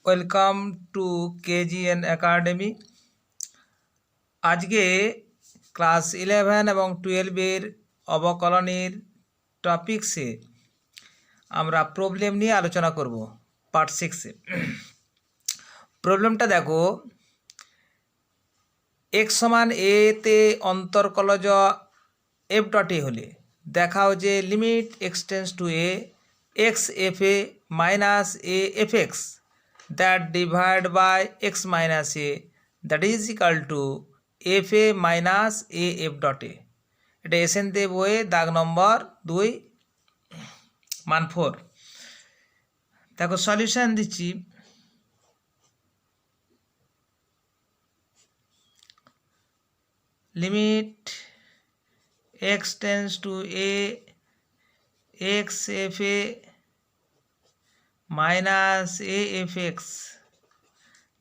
Welcome to KGN academy. আজকে class 11 এবং 12-এর অবকলনের টপিক্সে আমরা প্রবলেম নিয়ে আলোচনা করব। পার্ট 6-এ প্রবলেমটা দেখো, x সমান a তে অন্তর্কলজ f ডট a হলে দেখাও যে limit x tends to a x f a minus a f x that divide by x minus a that is equal to f a minus a f dot a। এটা এসএনতে বইয়ে দাগ নম্বর 2 মান 4। দেখো solution দিচ্ছি। Limit x tends to a x f a minus a f x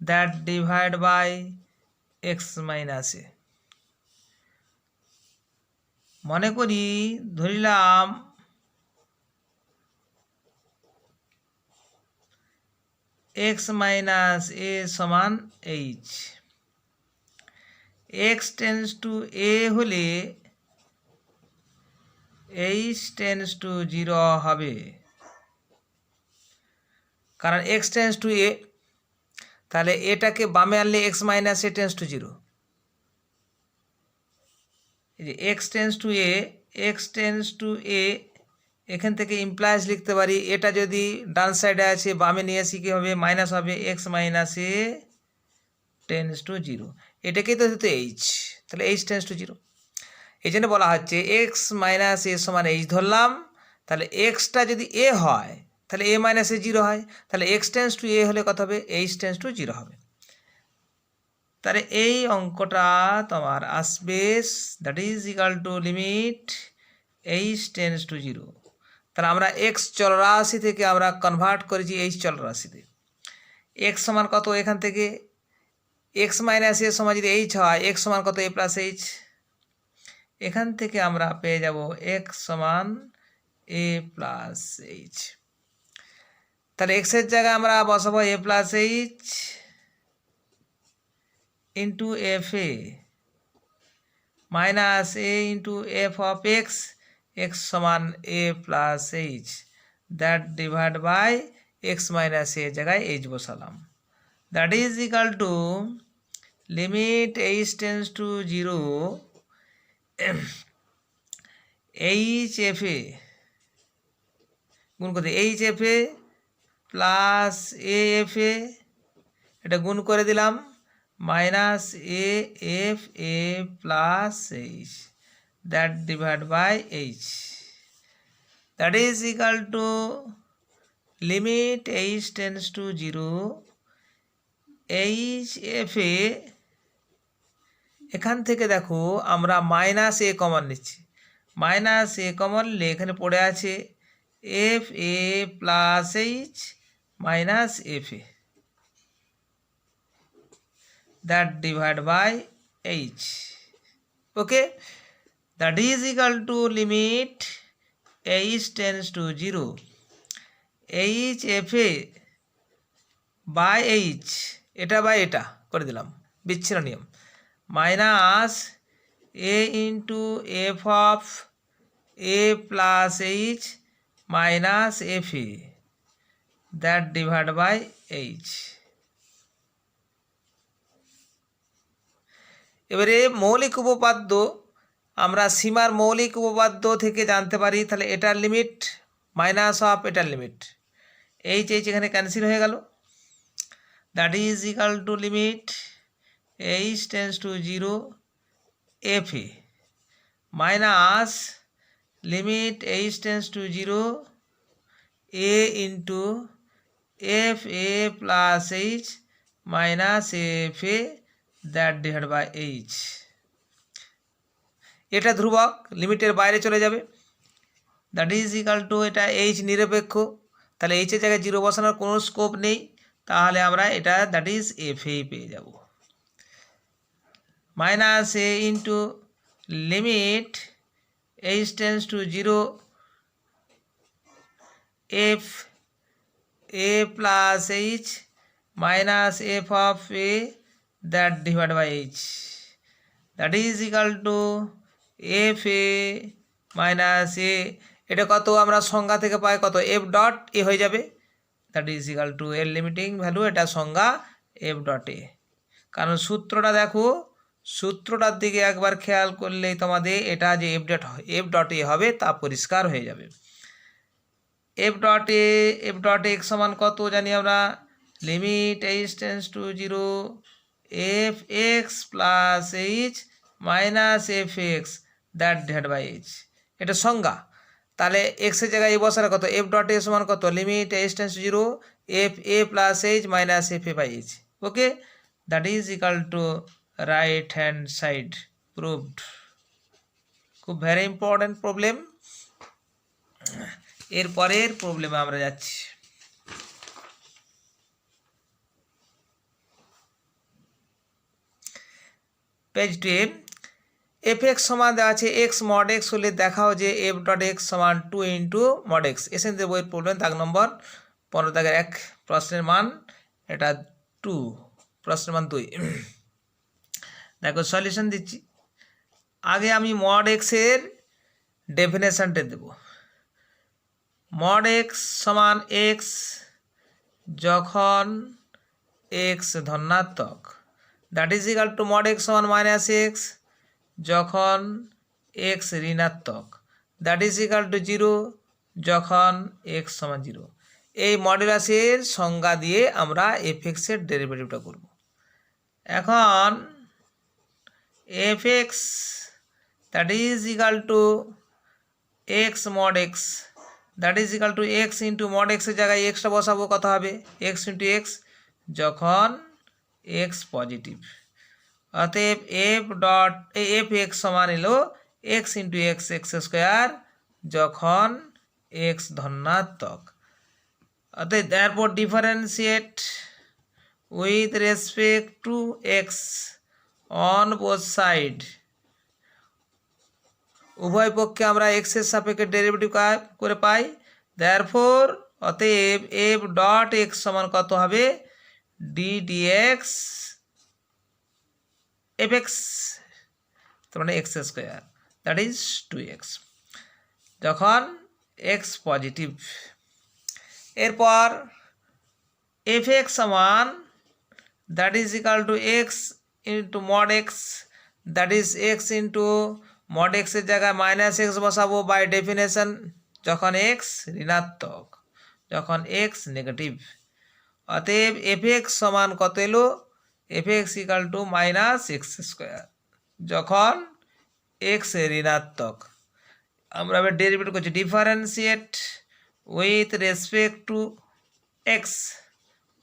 that divide by x minus a। মনে করি ধরিলাম x minus a সমান h, x tends to a হলে h টেন্স টু 0 হবে, কারণ x টেন্স টু a, তাহলে এটাকে বামে আনলে x minus a tense to 0। এই যে x tends to a, x tends to a এখান থেকে ইমপ্লাইজ লিখতে পারি, এটা যদি ডান সাইডে আছে বামে নিয়ে আসি কি হবে, মাইনাস হবে x minus a tense to 0। এটাকেই তো হতো h, তাহলে h টেন্স টু 0। এই জন্য বলা হচ্ছে x মাইনাস a সমান h ধরলাম, তাহলে এক্সটা যদি a হয় তাহলে a মাইনাস a 0 হয়, তাহলে x টেন্স টু a হলে কত হবে, h টেন্স টু 0 হবে। তাহলে এই অঙ্কটা তোমার আসবে that is equal to limit h tends to 0। তাহলে আমরা x চলরাশি থেকে আমরা কনভার্ট করেছি h চলরাশিতে। x সমান কত, এখান থেকে x মাইনাস a সমান যদি h হয় x সমান কত a প্লাস h, এখান থেকে আমরা পেয়ে যাব x সমান a প্লাস h। তাহলে x এর জায়গায় আমরা বসাবো a plus h into f a minus a into f of x, x সমান a plus h that divide by x minus a জায়গায় এইচ বসালাম। That is equal to limit h tends to 0 h f a গুণ করতে h f a plus a f a, এটা গুণ করে দিলাম, minus a f a plus h that divide by h that is equal to limit h tends to 0 h f a. এখান থেকে দেখো আমরা মাইনাস এ কমন নিচ্ছি, minus a common নিলে এখানে পড়ে আছে f a plus h minus f a that divide by h, okay, that is equal to limit h tends to 0 h f a by h, এটা by এটা করে দিলাম বিচ্ছিন্ন নিয়ম, minus a into f of a plus h minus f a that divide by h. এবারে মৌলিক উপপাদ্য আমরা সীমার মৌলিক উপপাদ্য থেকে জানতে পারি। তাহলে এটার লিমিট মাইনাস অফ এটার লিমিট, এইচ এইচ এখানে ক্যান্সেল হয়ে গেল, that is equal to limit h tends to 0 f a minus limit h tends to 0 a into f a plus h minus f a that divide by h. এটা ধ্রুবক, লিমিটের বাইরে চলে যাবে, that is equal to এটা h নিরপেক্ষ, তাহলে এইচের জায়গায় 0 বসানোর কোনো স্কোপ নেই, তাহলে আমরা এটা দ্যাট ইজ এফ এ পেয়ে যাব, minus a into limit h tends to 0 f a plus h minus f of a that divided by h that is equal to f a minus a এটা কত আমরা সংজ্ঞা থেকে পাই কত f ডট a হয়ে যাবে that is equal to এর limiting value এটা সংজ্ঞা f ডট a কারণ সূত্রটা দেখো সূত্রটার দিকে একবার খেয়াল করলেই তোমাদের এটা যে f ডট a হবে তা পরিষ্কার হয়ে যাবে f ডট x সমান কত জানি আমরা limit h tends to 0 f x plus h minus f x that divide by h এটা সংজ্ঞা তাহলে x এর জায়গায় বসালে কত f ডট a সমান কত limit h tends to 0 f a plus h minus f a by h okay that is equal to right hand side proved খুব ভেরি ইম্পর্টেন্ট প্রবলেম এরপরের প্রবলেমে আমরা যাচ্ছি পেজ 2 এফ এক্স সমান দেওয়া আছে এক্স মড এক্স হলে দেখাও যে এফ ডট এক্স সমান 2 ইন্টু মড এক্স এসেন যে বইয়ের প্রবলেম দাগ নম্বর 15 দাগের 1 প্রশ্নের মান এটা 2 প্রশ্নের মান 2 দেখো সলিউশন দিচ্ছি আগে আমি মড এক্স এর ডেফিনেশনটা দেব মড এক্স সমান এক্স যখন এক্স ধনাত্মক that is equal two mod x সমান মাইনাস এক্স যখন এক্স ঋণাত্মক দ্যাট ইজ ইকুয়াল টু 0 যখন এক্স সমান 0 এই মডুলাসের সংজ্ঞা দিয়ে আমরা এফ এক্সের ডেরিভেটিভটা করব এখন F x that is equal two x mod x that is equal two x into mod এক্সের জায়গায় এক্সটা বসাবো কত হবে এক্স ইন্টু এক্স যখন এক্স পজিটিভ অতএব এফ এক্স সমান এলো x into x x square যখন এক্স ধনাত্মক অতএব therefore differentiate with respect to x on both side উভয় পক্ষে আমরা x এর সাপেক্ষে ডেরিভেটিভ করে পাই therefore অতএব f ডট x সমান কত হবে d dx fx তার মানে x square that is 2x যখন x পজিটিভ এরপর fx সমান that is equal two x into mod x that is x into mod x এর জায়গায় মাইনাস x বসাবো বাই ডেফিনেশন যখন x ঋণাত্মক যখন x নেগেটিভ অতএব fx সমান কত এলো fx equal to minus x square যখন x ঋণাত্মক আমরা এবার ডেরিভেটিভ করছি differentiate with respect to x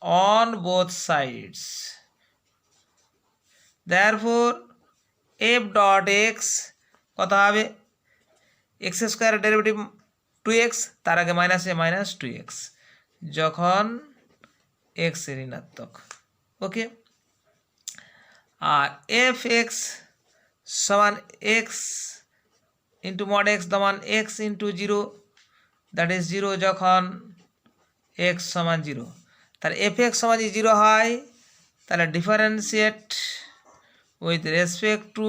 on both sides therefore f dot x কত হবে x স্কয়ার ডেরিভেটিভ 2x তার আগে মাইনাস এ মাইনাস 2x যখন x ঋণাত্মক ওকে আর fx সমান x ইন্টু মড x সমান x ইন্টু 0 দ্যাট ইজ 0 যখন x সমান 0 তাহলে fx সমান 0 হয় তাহলে differentiate with respect two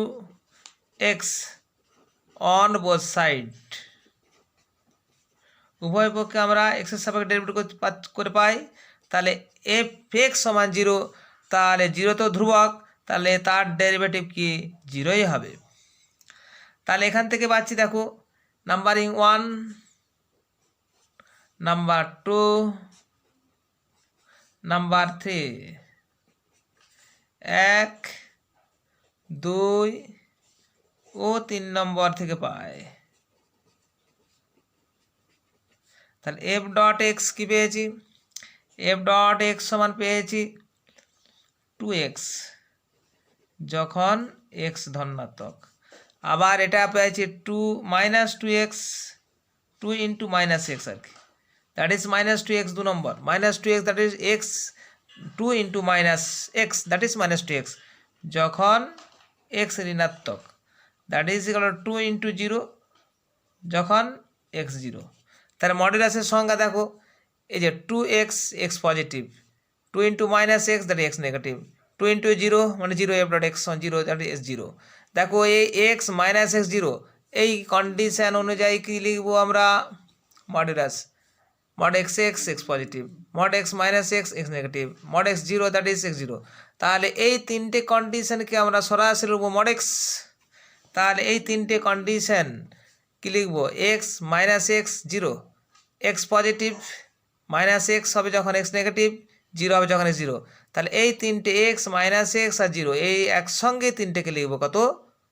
x on both side উভয় পক্ষে আমরা x এর সাপেক্ষে ডেরিভেটিভ করে পাই তাহলে fx সমান 0 তাহলে 0 তো ধ্রুবক তাহলে তার ডেরিভেটিভ কি 0ই হবে তাহলে এখান থেকে পাচ্ছি দেখো নাম্বারিং 1 নাম্বার 2 নাম্বার 3 1 2 ও 3 নম্বর থেকে পাই তাহলে f ডট x কি পেয়েছি f ডট x সমান পেয়েছি 2x যখন x ধনাত্মক আবার এটা পেয়েছি 2 minus 2x 2 into minus x আর কি that is minus 2x 2 number minus 2x that is x 2 into minus x that is minus 2x যখন x ঋণাত্মক that is equal two 2 into 0 যখন এক্স 0। তাহলে মডুলাসের সংজ্ঞা দেখো, এই যে 2x x positive, 2 into minus x that x negative, 2 into 0 মানে 0 F dot x on 0 that is 0। দেখো এই এক্স মাইনাস এক্স 0 এই কন্ডিশন অনুযায়ী কী লিখবো আমরা, modulus mod x x x positive, mod x minus x x negative, mod x 0 that is x 0। তাহলে এই তিনটে কন্ডিশনকে আমরা সরাসরি লিখবো mod x। তাহলে এই তিনটে কন্ডিশন কি লিখবো, x minus x 0 x positive, minus x হবে যখন এক্স নেগেটিভ, 0 হবে যখন এক্স 0। তাহলে এই তিনটে এক্স মাইনাস এক্স আর 0 এই একসঙ্গে তিনটেকে লিখবো কত,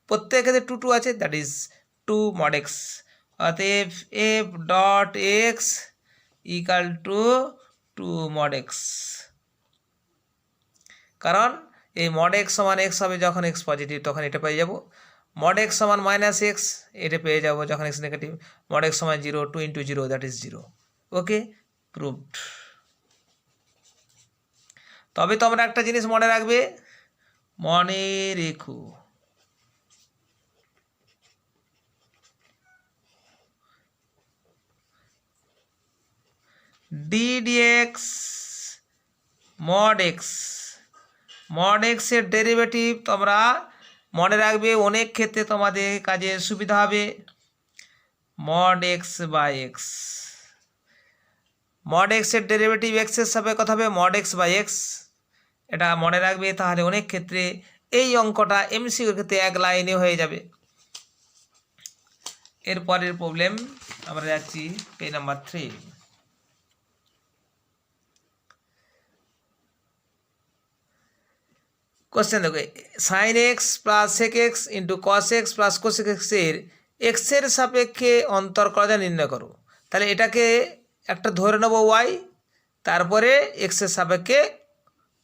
প্রত্যেক ক্ষেত্রে 2 2 আছে দ্যাট ইজ 2 mod x। অতএব F dot x equal to 2 mod x, কারণ এই mod x সমান এক্স হবে যখন এক্স পজিটিভ তখন এটা পেয়ে যাব, mod x সমান মাইনাস এক্স এটা পেয়ে যাব যখন এক্স নেগেটিভ, mod x সমান 0, 2 into 0 that is 0। Okay, proved. তবে তোমরা একটা জিনিস মনে রাখবে, মনে রেখো d dx mod x, mod x এর ডেরিভেটিভ তোমরা মনে রাখবে, অনেক ক্ষেত্রে তোমাদের কাজে সুবিধা হবে। mod x by x, mod x এর ডেরিভেটিভ x এর সাপেক্ষে কত হবে, mod x বাই এক্স, এটা মনে রাখবে। তাহলে অনেক ক্ষেত্রে এই অঙ্কটা এমসিকিউর ক্ষেত্রে এক লাইনে হয়ে যাবে। এরপরের প্রবলেম আমরা যাচ্ছি পেজ নাম্বার 3। কোশ্চেন দেখো, sine x plus sec x into cos x plus cosec এক্সের এক্সের সাপেক্ষে অন্তরকলজ নির্ণয় করো। তাহলে এটাকে একটা ধরে নেবো ওয়াই, তারপরে এক্সের সাপেক্ষে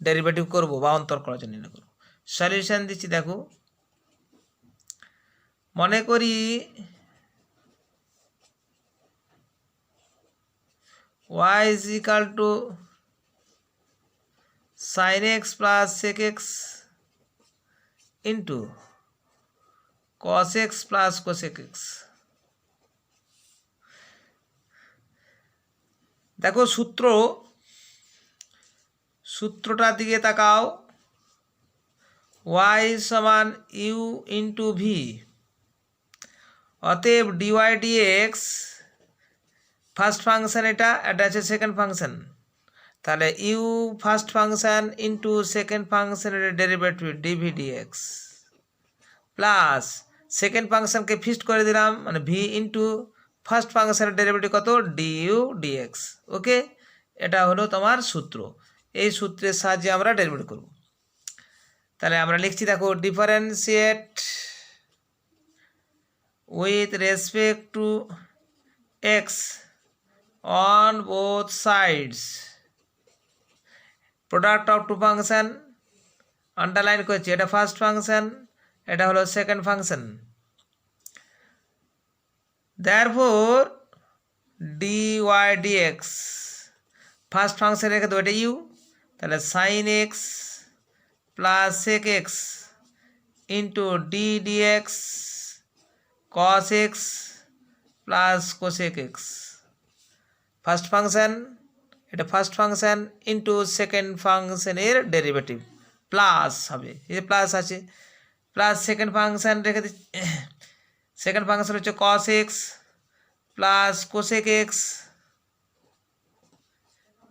ডেরিভেটিভ করব বা অন্তরকলজ নির্ণয় করব। সলিউশন দিচ্ছি দেখো, মনে করি y is equal to sin x plus sec x into cos x plus cosec x। দেখো সূত্রটার দিকে তাকাও, y সমান u ইন্টু ভি, অতএব ডিওয়াই ডিএক্স ফার্স্ট ফাংশন, এটা আছে সেকেন্ড ফাংশন, তাহলে u first function into second ফাংশনের derivative dv dx plus second ফাংশনকে ফিক্সড করে দিলাম মানে ভি ইন্টু ফার্স্ট ফাংশনের ডেরিভেটিভ কত, ডিইউ ডিএক্স। ওকে, এটা হলো তোমার সূত্র। এই সূত্রের সাহায্যে আমরা ডেরিভেটিভ করব। তাহলে আমরা লিখছি দেখো, differentiate with respect to x on both sides, product of two function underline করছি, এটা ফার্স্ট ফাংশন, এটা হলো second function. therefore dy dx first function রেখে দেবো, এটা ইউ, তাহলে sine x plus sec x into d dx cos x plus cosec x. First function, এটা first function into second ফাংশনের ডেরিভেটিভ প্লাস হবে, এই প্লাস আছে, প্লাস সেকেন্ড ফাংশন রেখে দিচ্ছি, সেকেন্ড ফাংশন হচ্ছে cos x plus cosec x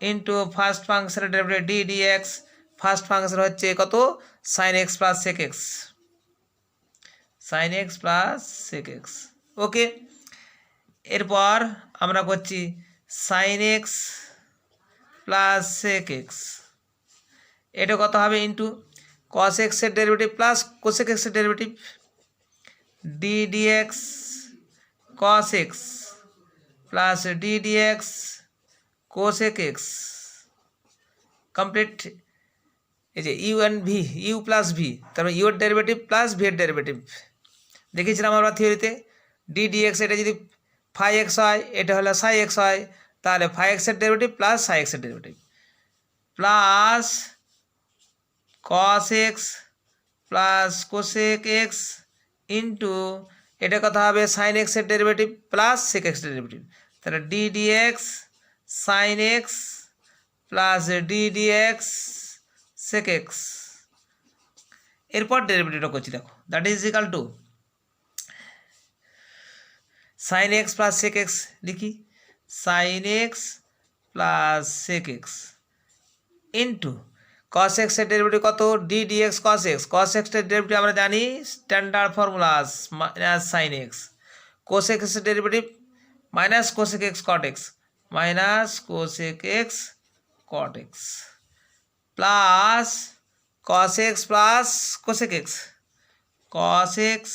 into first ফাংশনের derivative d dx, first function হচ্ছে কত, sine x plus sec x, sine x plus sec x. Okay, এরপর আমরা করছি sine x plus sec x, এটা কত হবে ইন্টু কস এক্সের ডেরিভেটিভ প্লাস কোসেক এক্সের derivative d dx cos x plus d dx cosec x complete. এই যে u and v, u plus v, তারপরে ইউর ডেরিভেটিভ প্লাস ভি এর ডেরিভেটিভ দেখেছিলাম আমরা থিওরিতে। ডি ডিএক্স এটা যদি ফাই এক্স হয়, এটা হলো সাই এক্স হয়, তাহলে ফাই এক্সের ডেরিভেটিভ প্লাস সাই এক্সের derivative plus cos x plus cosec x into এটা কথা হবে সাইন এক্সের ডেরিভেটিভ প্লাস সেক এক্সের ডেরিভেটিভ, তাহলে d dx sine x plus d dx sec x. এরপর ডেরিভেটিভটা করছি দেখো, that is equal to sine x plus sec x লিখি, sine x plus sec x into cos এক্সের ডেরিভেটিভ কত, d dx cos x. Cos এক্সের derivative আমরা জানি standard formula minus sine x, cos এক্সের derivative minus cosec x cot x, minus cosec x cot x plus cos x plus cosec x, cos x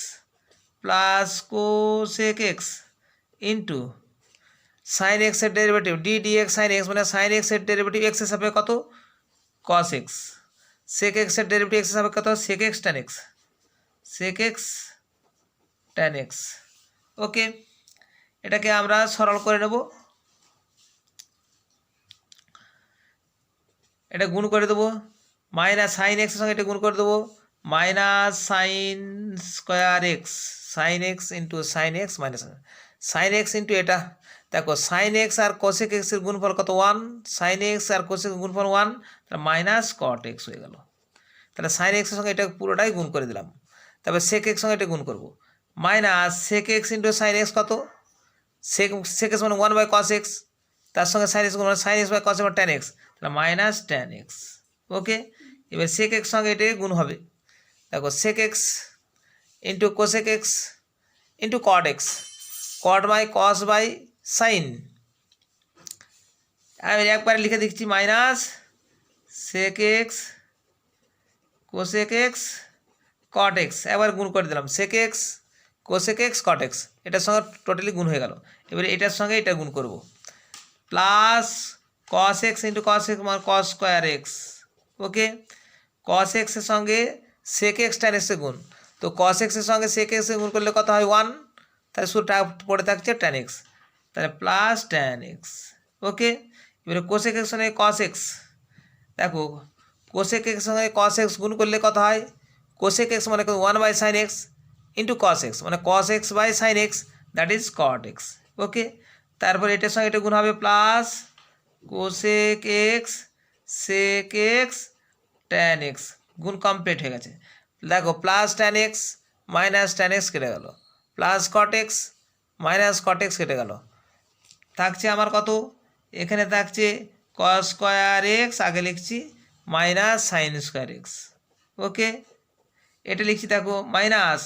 plus cosec x into sine এক্সের derivative d dx sine x, মানে sine এক্সের derivative এক্সের সাপেক্ষে কত cos x, সেক এক্সের derivative এক্সের সাপেক্ষে কত sec x tan x, sec x tan x. Okay, এটাকে আমরা সরল করে নেব, এটা গুণ করে দেবো, মাইনাস সাইন এক্সের সঙ্গে এটা গুণ করে দেবো, minus sine square x, sine x into sine x minus sine x into এটা দেখো সাইন এক্স আর কোসেক এক্সের গুণফল কত 1, সাইন এক্স আর কোসেক গুণফল 1, তাহলে মাইনাস কট এক্স হয়ে গেল। তাহলে সাইন এক্সের সঙ্গে এটা পুরোটাই গুণ করে দিলাম, তারপরে সেক এক্স সঙ্গে এটা গুণ করবো, minus sec x into sine x কত, সেক এক্স মানে 1 বাই কস এক্স, তার সঙ্গে সাইন এক্স মানে sine x by cos x tan x, তাহলে মাইনাস ট্যান এক্স। ওকে, এবার সেক এক্স সঙ্গে এটা গুণ হবে, দেখো sec x into cosec x into cot x, cot by cos by sine, আমি একবারে লিখে দিচ্ছি minus sec x cosec x cot x, একবার গুণ করে দিলাম sec x cosec x cot x, এটার সঙ্গে টোটালি গুণ হয়ে গেল। এবারে এটার সঙ্গে এটা গুণ করব, plus cos x into cos x মানে কস স্কোয়ার এক্স। ওকে, কস এক্সের সঙ্গে সেক এক্স ট্যান এক্সের গুণ, তো কস এক্সের সঙ্গে সেক এক্সের গুণ করলে কত হয় 1, তাহলে শুধুটা পড়ে থাকছে ট্যান এক্স, তাহলে প্লাস ট্যান এক্স। ওকে, এবারে কোসেক এক্স সঙ্গে কস এক্স, দেখো কোসেক এক্স সঙ্গে কস এক্স গুণ করলে কত হয়, কোসেক এক্স মানে 1 by sine x into cos x মানে cos x by sine x, that is cot x. Okay, তারপর এটার সঙ্গে এটা গুণ হবে plus cosec x sec x tan x, গুণ কমপ্লিট হয়ে গেছে। দেখো plus tan x minus tan x কেটে গেল, plus cot x minus cot x কেটে গেল, থাকছে আমার কত, এখানে থাকছে কস স্কোয়ার এক্স, আগে লিখছি মাইনাস সাইন স্কোয়ার এক্স। ওকে, এটা লিখছি দেখো মাইনাস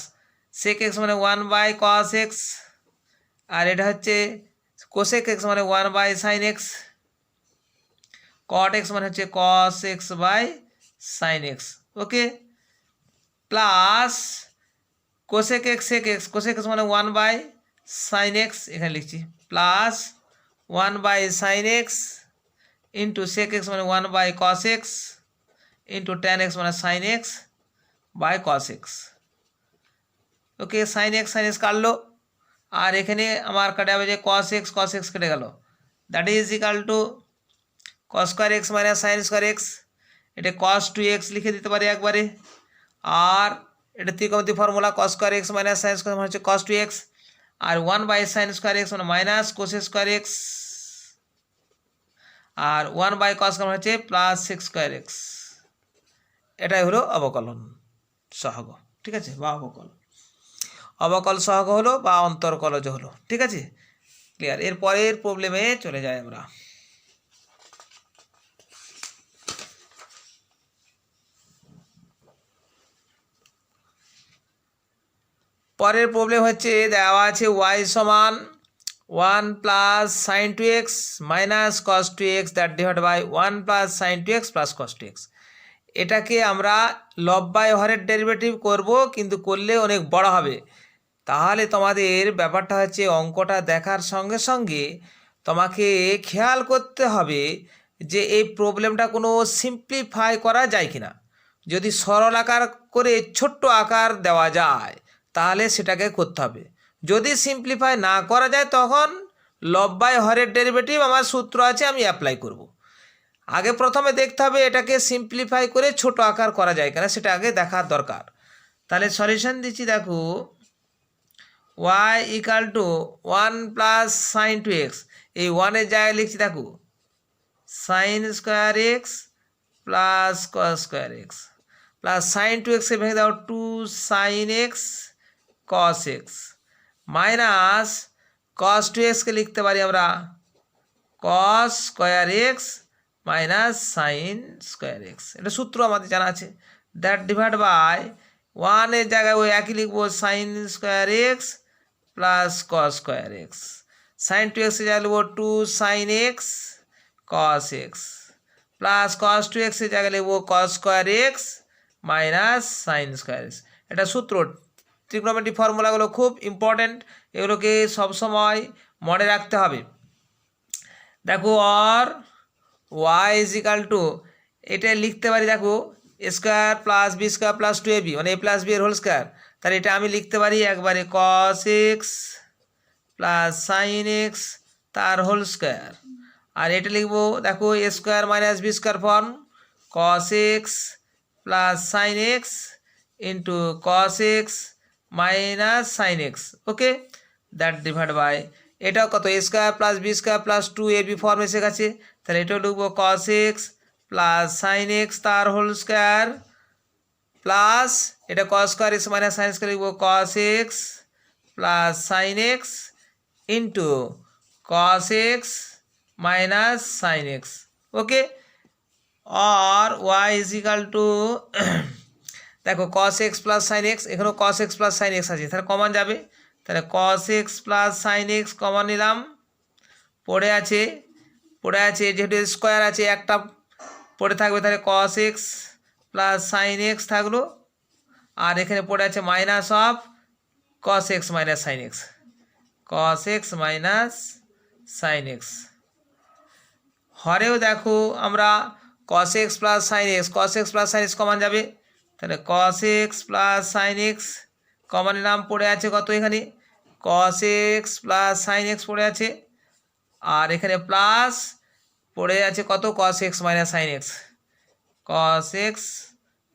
সেক এক্স মানে 1 বাই কস এক্স, আর এটা হচ্ছে কোসেক এক্স মানে 1 by sine x, cot x মানে হচ্ছে cos x by sine x. Okay, plus cosec x sec x, cosec x মানে 1 বাই সাইন এক্স, এখানে লিখছি plus 1 by sine x into sec x মানে 1 by cos x into tan x মানে sine x by cos x. Okay, sine x কাটলো, আর এখানে আমার কাটা হবে যে কস এক্স কেটে গেল, that is equal to cos square x minus sine square x, এটা কস 2x লিখে দিতে পারি একবারে, আর এটা ত্রিকোণমিতি formula cos square x minus sine square মানে হচ্ছে কস 2x, আর 1 বাই সাইন স্কোয়ার এক্স মানে মাইনাস কোস স্কোয়ার এক্স, আর 1 বাই কস মানে হচ্ছে প্লাস সেক স্কোয়ার এক্স। এটাই হলো অবকলন সহগ, ঠিক আছে, বা অবকল সহগ হলো বা অন্তর্কলজ হলো, ঠিক আছে, ক্লিয়ার। এর পরের প্রবলেমে চলে যাই আমরা। পরের প্রবলেম হচ্ছে দেওয়া আছে y সমান 1 plus sine 2x minus cos 2x that divide by 1 plus sine 2x plus cos 2x। এটাকে আমরা লব্বাই হরের ডেরিভেটিভ করব, কিন্তু করলে অনেক বড় হবে। তাহলে তোমাদের ব্যাপারটা হচ্ছে অঙ্কটা দেখার সঙ্গে সঙ্গে তোমাকে খেয়াল করতে হবে যে এই প্রবলেমটা কোনো সিম্পলিফাই করা যায় কিনা। যদি সরল আকার করে ছোট্ট আকার দেওয়া যায় তাহলে সেটাকে করতে হবে, যদি সিম্পলিফাই না করা যায় তখন লব্বাই হরের ডেরিভেটিভ আমার সূত্র আছে, আমি অ্যাপ্লাই করব। আগে প্রথমে দেখতে হবে এটাকে সিম্পলিফাই করে ছোট আকার করা যায় কিনা, সেটা আগে দেখার দরকার। তাহলে সলিউশন দিচ্ছি, দেখো y equal to 1 plus sine two x, এই ওয়ানের জায়গায় লিখছি দেখো sine square x plus cos square x plus sine two এক্সে ভেঙে দাও 2 sine x cos x minus cos two এক্সকে লিখতে পারি আমরা cos square x minus sine square x, এটা সূত্র আমাদের জানা আছে। দ্যাট ডিভাইড বাই ওয়ানের জায়গায় ওই একই লিখবো sine square x plus cos square x, sine two এক্সের জায়গায় লিখবো 2 sine x cos x plus cos two এক্সের জায়গায় লিখবো cos square x minus sine square x. এটা সূত্র, ট্রিগনোমেট্রি ফর্মুলাগুলো খুব ইম্পর্ট্যান্ট, এগুলোকে সবসময় মনে রাখতে হবে। দেখো আর ওয়াই ইজ ইকাল টু, এটা লিখতে পারি দেখো square plus b square plus 2ab মানে এ প্লাস বি এর হোল স্কোয়ার, তাহলে এটা আমি লিখতে পারি একবারে cos x plus sine x তার হোল স্কোয়ার, আর এটা লিখবো দেখো a square minus b square form cos x plus sine x into cos x minus sine x. Okay, that divide by এটাও কত a square plus b square plus 2ab form এসে গেছে, তাহলে এটাও লিখবো cos x plus sine x তার whole square plus এটা cos square x minus sine square লিখবো cos x plus sine x into cos x minus sine x. Okay, আর y is equal to দেখো cos x plus sine x, এখানেও cos x plus sine x আছে, তাহলে common যাবে, তাহলে cos x plus sine x common নিলাম, পড়ে আছে যেহেতু স্কোয়ার আছে একটা পড়ে থাকবে, তাহলে cos x plus sine x থাকলো, আর এখানে পড়ে আছে minus of cos x minus sine x, cos x minus sine x. হরেও দেখো আমরা cos x plus sine x common যাবে, তাহলে cos x plus sine x common নিলাম, পড়ে আছে কত এখানে cos x plus sine x পড়ে আছে, আর এখানে প্লাস পড়ে আছে কত cos x minus sine x, cos x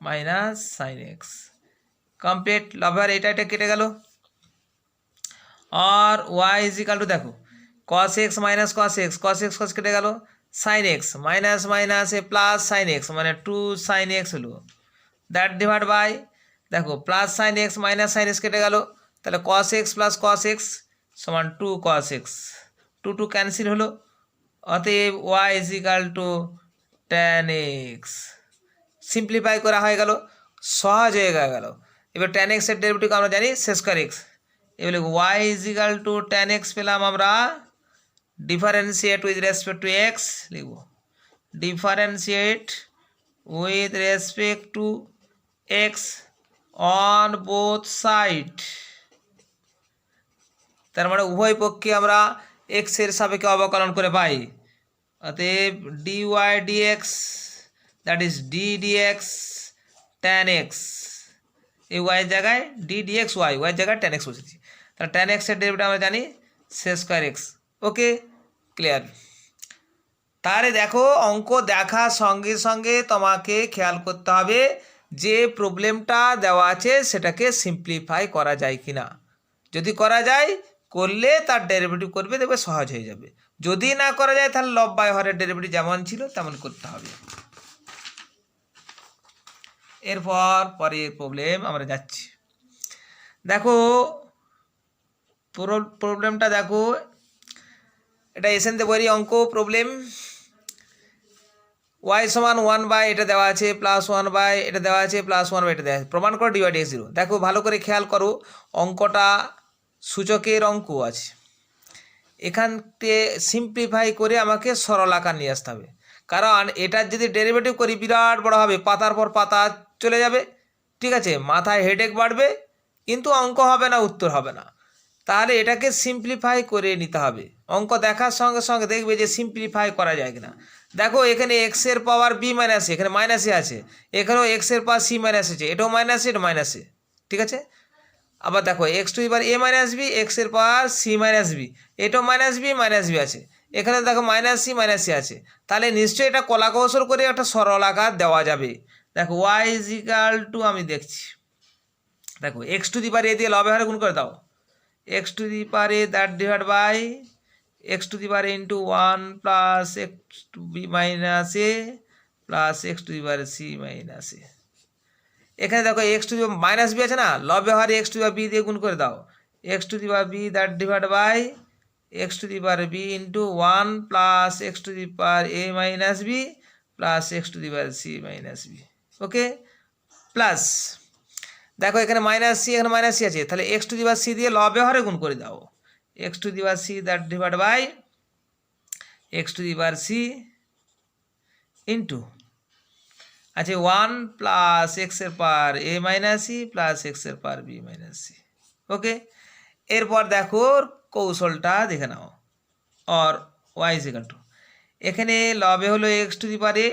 minus sine x complete. লভার এটা কেটে গেল, আর ওয়াই ইজ ইকাল টু দেখো cos x minus cos x কেটে গেল, sine x minus minus a plus sine x মানে 2 সাইন এক্স হলো, দ্যাট ডিভাইড বাই দেখো plus sine x minus sine x কেটে গেল, তাহলে cos x plus cos x সমান 2 কস এক্স, 2 ক্যান্সেল হলো, অতএব y is equal to tan x. Simplify করা হয়ে গেল, সহজ হয়ে গেল। এবার ট্যান এক্সের ডেরিভেটিভ আমরা জানি সেস্কয়ার এক্স, এবার y is equal to tan x পেলাম আমরা, differentiate with respect to x লিখব, differentiate with respect to x on both side, তার মানে উভয় পক্ষে আমরা এক্স এর সাপেক্ষে অবকলন করে পাই, অতএব dy dx that is d dx tan x, এই ওয়াই জায়গায় ডি ডিএক্স ওয়াই জায়গায় ট্যান এক্স বসেছি, তাহলে ট্যান এক্সের ডেরিভেটিভ আমরা জানি sec square x. Okay, clear. তাহলে দেখো অঙ্ক দেখার সঙ্গে সঙ্গে তোমাকে খেয়াল করতে হবে যে প্রবলেমটা দেওয়া আছে সেটাকে সিম্পলিফাই করা যায় কিনা, যদি করা যায় করলে তার ডেরিভেটিভ করবে দেখবে সহজ হয়ে যাবে, যদি না করা যায় তাহলে লব বাই হরের ডেরিভেটিভ যেমন ছিল তেমন করতে হবে। এরপর পরের প্রবলেম আমরা যাচ্ছি, দেখো প্রবলেমটা দেখো, এটা এসেন্তে বইয়েরই অঙ্ক প্রবলেম, ওয়াই সমান 1/, এটা দেওয়া আছে প্লাস 1/, এটা দেওয়া আছে প্লাস 1/, এটা দেওয়া আছে, প্রমাণ করো ডিওয়াই ডিএক্স 0। দেখো ভালো করে খেয়াল করো, অঙ্কটা সূচকের অঙ্ক আছে, এখানতে সিম্পলিফাই করে আমাকে সরল আকার নিয়ে আসতে হবে, কারণ এটার যদি ডেরিভেটিভ করি বিরাট বড় হবে, পাতার পর পাতা চলে যাবে, ঠিক আছে, মাথায় হেডেক বাড়বে, কিন্তু অঙ্ক হবে না, উত্তর হবে না, তাহলে এটাকে সিম্পলিফাই করে নিতে হবে। অঙ্ক দেখার সঙ্গে সঙ্গে দেখবে যে সিম্পলিফাই করা যায় কিনা। দেখো এখানে এক্সের পাওয়ার বি মাইনাস, এখানে মাইনাসে আছে, এখানেও এক্সের পাওয়ার সি মাইনাস আছে, এটাও মাইনাসে, এটা মাইনাসে, ঠিক আছে। আবার দেখো এক্স টু এবার এ মাইনাস বি, এক্সের পাওয়ার সি মাইনাস বি, এটাও মাইনাস বি আছে, এখানে দেখো মাইনাস সি আছে, তাহলে নিশ্চয়ই এটা কলা কৌশল করে একটা সরল আকার দেওয়া যাবে। দেখো ওয়াই ইজ ইকাল টু, আমি দেখছি, দেখো এক্স টু দি পাওয়ার এ দিয়ে লবে হারে গুণ করে দাও, x to the power a that divided by x to the power a into 1 plus x to b minus a plus x to the power c minus a। এখানে দেখো x to the minus b আছে না, লবে হরে x to the power b দিয়ে গুণ করে দাও, x to the power b that divided by x to the power b into 1 plus x to the power a minus b plus x to the power c minus b। Okay, plus দেখো এখানে minus c, এখানে minus c আছে, তাহলে x to the power c দিয়ে লবে হরে গুণ করে দাও, x to the power c that divide by x to the power c into আছে 1 প্লাস এক্সের power a minus c plus এক্সের power b minus c. Okay, এরপর দেখো কৌশলটা দেখে নাও, or y is equal to এখানে লবে হলো এক্স টু দি পাওয়ার এ,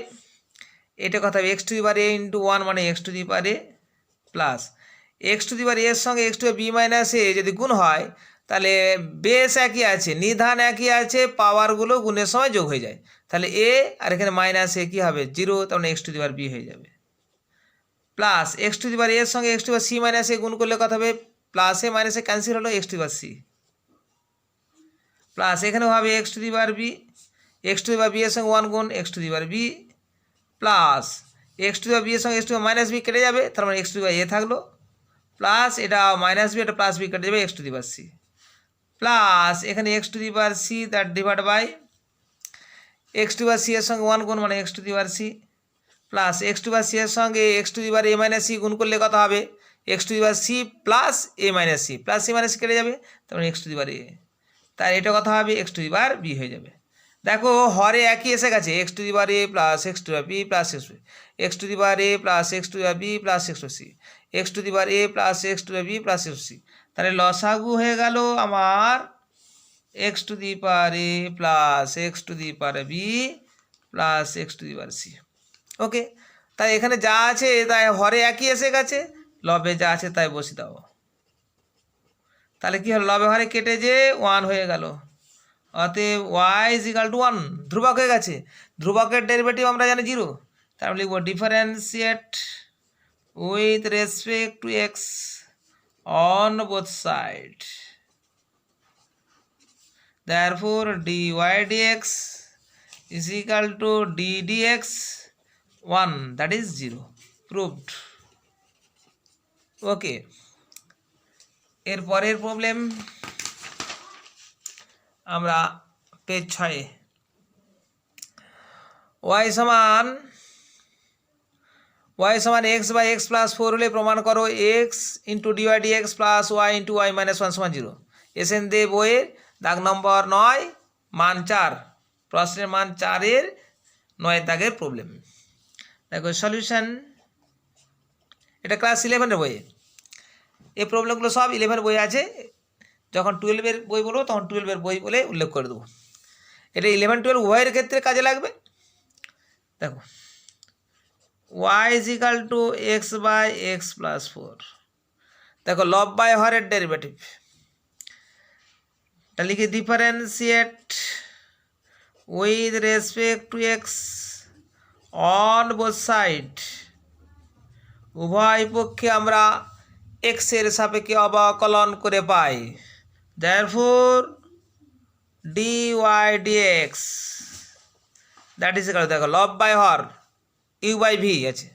এটা কথা হবে x to the power a into 1 মানে x to the power a plus x to the power এর সঙ্গে x to the b minus a যদি গুণ হয় তাহলে বেস একই আছে, নিধান একই আছে, পাওয়ারগুলো গুণের সময় যোগ হয়ে যায়, তাহলে এ আর এখানে মাইনাস এ কী হবে 0, তখন x to the power b হয়ে যাবে plus x to the power এর সঙ্গে x to the power c minus a গুণ করলে কথা হবে plus a minus a cancel হলো x to the power c plus এখানেও হবে x to the power b, x to the power b এর সঙ্গে 1 গুণ x to the power b plus x to the power b এর সঙ্গে x to the power minus b কেটে যাবে, তার মানে এক্স টু দি পাওয়ার এ থাকলো প্লাস এটা মাইনাস বি, এটা প্লাস বি কেটে যাবে x to the power c plus এখানে x to the power c that divide by x to the power c এর সঙ্গে 1 গুণ মানে x to the power c plus x to the power c এর সঙ্গে x to the power a minus c গুণ করলে কত হবে x to the power c plus a minus c plus C minus কেটে যাবে, তখন এক্স টু দি পাওয়ার এ, তার এটা কথা হবে x to the power b হয়ে যাবে। দেখো হরে একই এসে গেছে x to the power a plus x to the power b plus x to the power a plus x to the power b plus x to c, x to the power a plus x to the b plus x to c, তাহলে লসাগু হয়ে গেল আমার x to the power a plus x to the power b plus x to the power c. Okay, তাই এখানে যা আছে তাই হরে একই এসে গেছে, লবে যা আছে তাই বসে দাও, তাহলে কি হলো লবে হরে কেটে যে 1 হয়ে গেল, অতএব ওয়াই ইজ ইকাল টু 1, ধ্রুবক হয়ে গেছে, ধ্রুবকের ডেরিভেটিভ আমরা জানি 0, তারপর লিখব differentiate with respect to x on both side, therefore dy dx is equal to d dx 1, that is 0, proved। Okay, এর পরের প্রবলেম আমরা পেজ 6 y সমান এক্স বাই এক্স প্লাস 4 হলে প্রমাণ করো x into dy dx plus y into y minus 1 সমান 0। SN দে বইয়ের দাগ নম্বর 9 মান 4, প্রশ্নের মান 4-এর 9 দাগের প্রবলেম। দেখো সলিউশন, এটা ক্লাস 11-এর বইয়ে, এই প্রবলেমগুলো সব 11 বই আছে, যখন 12-এর বই বলবো তখন 12-এর বই বলে উল্লেখ করে দেবো, এটা 11-12 উভয়ের ক্ষেত্রে কাজে লাগবে। দেখো y is equal to x by x plus 4, দেখো লব বাই হরের ডেরিভেটিভ, এটা লিখে differentiate with respect to x on both side, উভয় পক্ষে আমরা এক্সের সাপেক্ষে অবকলন করে পাই, therefore dy dx that is equal, দেখো লব বাই হর ইউ বাই ভি আছে,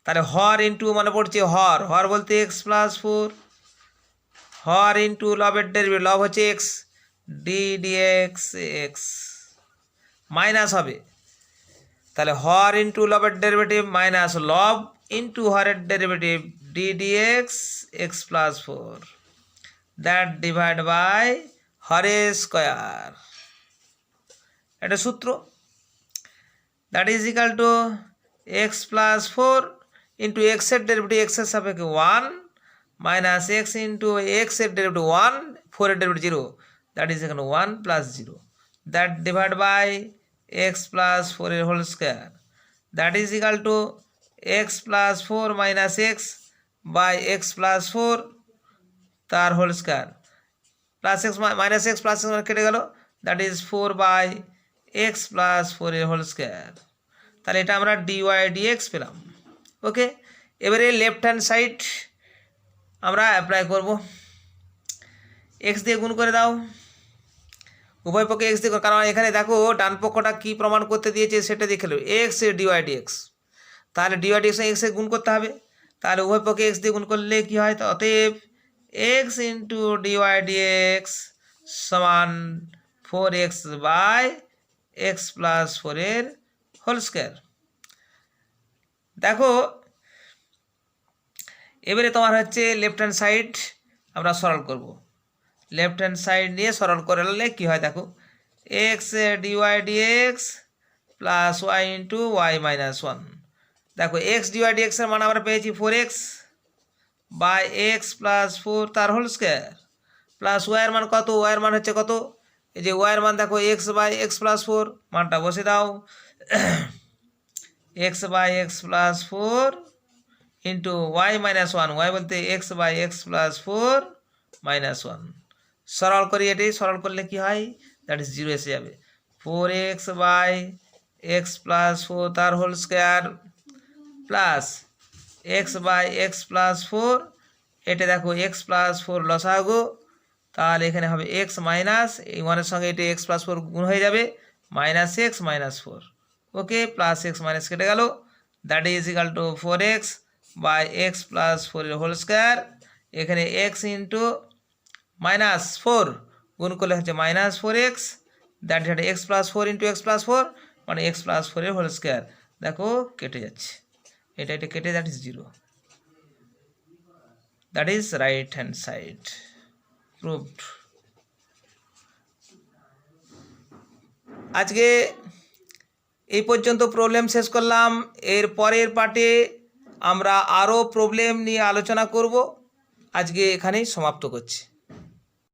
তাহলে হর ইন্টু মানে পড়ছে হর, হর বলতে এক্স প্লাস 4, হর ইন্টু লবের ডেরিভেটিভ, লব হচ্ছে x, d dx x minus হবে, তাহলে হর ইন্টু লবের ডেরিভেটিভ মাইনাস লব ইন্টু হরের derivative d dx x plus 4 that divide by হরের স্কোয়ার, এটা সূত্র, that is equal to x plus 4 into এক্সের ডেরিভেটিভ এক্সের সাপেক্ষে 1 মাইনাস এক্স ইন্টু এক্সের ডেরিভেটিভ 1, 4-এর ডেরিভেটিভ 0, দ্যাট ইজ এখানে 1 plus 0 that divide by x plus 4-এর whole square, that is equal to x plus 4 minus x by x plus 4 তার whole square, plus x minus x plus x কেটে গেল, that is 4 by x plus 4-এর whole square, তাহলে এটা আমরা dy dx পেলাম। Okay, এবারে left hand side আমরা অ্যাপ্লাই করব, এক্স দিয়ে গুণ করে দাও, উভয় পক্ষে এক্স দিয়ে, কারণ এখানে দেখো ডান পক্ষটা কী প্রমাণ করতে দিয়েছে সেটা দেখে নেব, এক্স ডিওয়াই ডিএক্স, তাহলে ডিওয়াই ডিএক্স এক্সে গুণ করতে হবে, তাহলে উভয় পক্ষে এক্স দিয়ে গুণ করলে কী হয়, তো অতএব এক্স ইন্টু ডিওয়াই ডিএক্স সমান 4x by x plus 4 whole square. দেখো এবারে তোমার হচ্ছে লেফট হ্যান্ড সাইড আমরা সরল করব, লেফট হ্যান্ড সাইড নিয়ে সরল করলে কী হয় দেখো, x dy dx plus y into y minus 1। দেখো এক্স ডিওয়াই ডিএক্সের মান আমরা পেয়েছি 4x বাই এক্স প্লাস 4 তার হোল স্কোয়ার, প্লাস ওয়াইয়ের মান কত, ওয়াইয়ের মান হচ্ছে কত, এই যে ওয়াইয়ের মান দেখো এক্স বাই এক্স প্লাস 4, মানটা বসে দাও, x by x plus 4 into y minus 1, y বলতে x by x plus 4 minus 1। সরল করি, এটি সরল করলে কি হয়, দ্যাট ইজ 0 এসে যাবে, 4x বাই এক্স প্লাস 4 তার whole square plus x by x plus 4, এটা দেখো এক্স প্লাস 4 লসাগু, তাহলে এখানে হবে এক্স মাইনাস এই ওয়ানের সঙ্গে এটা এক্স প্লাস 4 গুণ হয়ে যাবে, minus x minus 4, okay, plus x minus কেটে গেল, that is equal to 4x by x plus 4 এর হোল স্কোয়ার, এখানে এক্স ইন্টু মাইনাস 4 গুণ করলে হচ্ছে minus 4x, that is x plus 4 into x plus 4 মানে এক্স প্লাস 4 এর whole square, দেখো কেটে যাচ্ছে, এটা কেটে, that is 0, that is right hand side proved. আজকে এই পর্যন্ত প্রবলেম শেষ করলাম, এর পরের পার্টে আমরা আরও প্রবলেম নিয়ে আলোচনা করব, আজকে এখানেই সমাপ্ত করছি।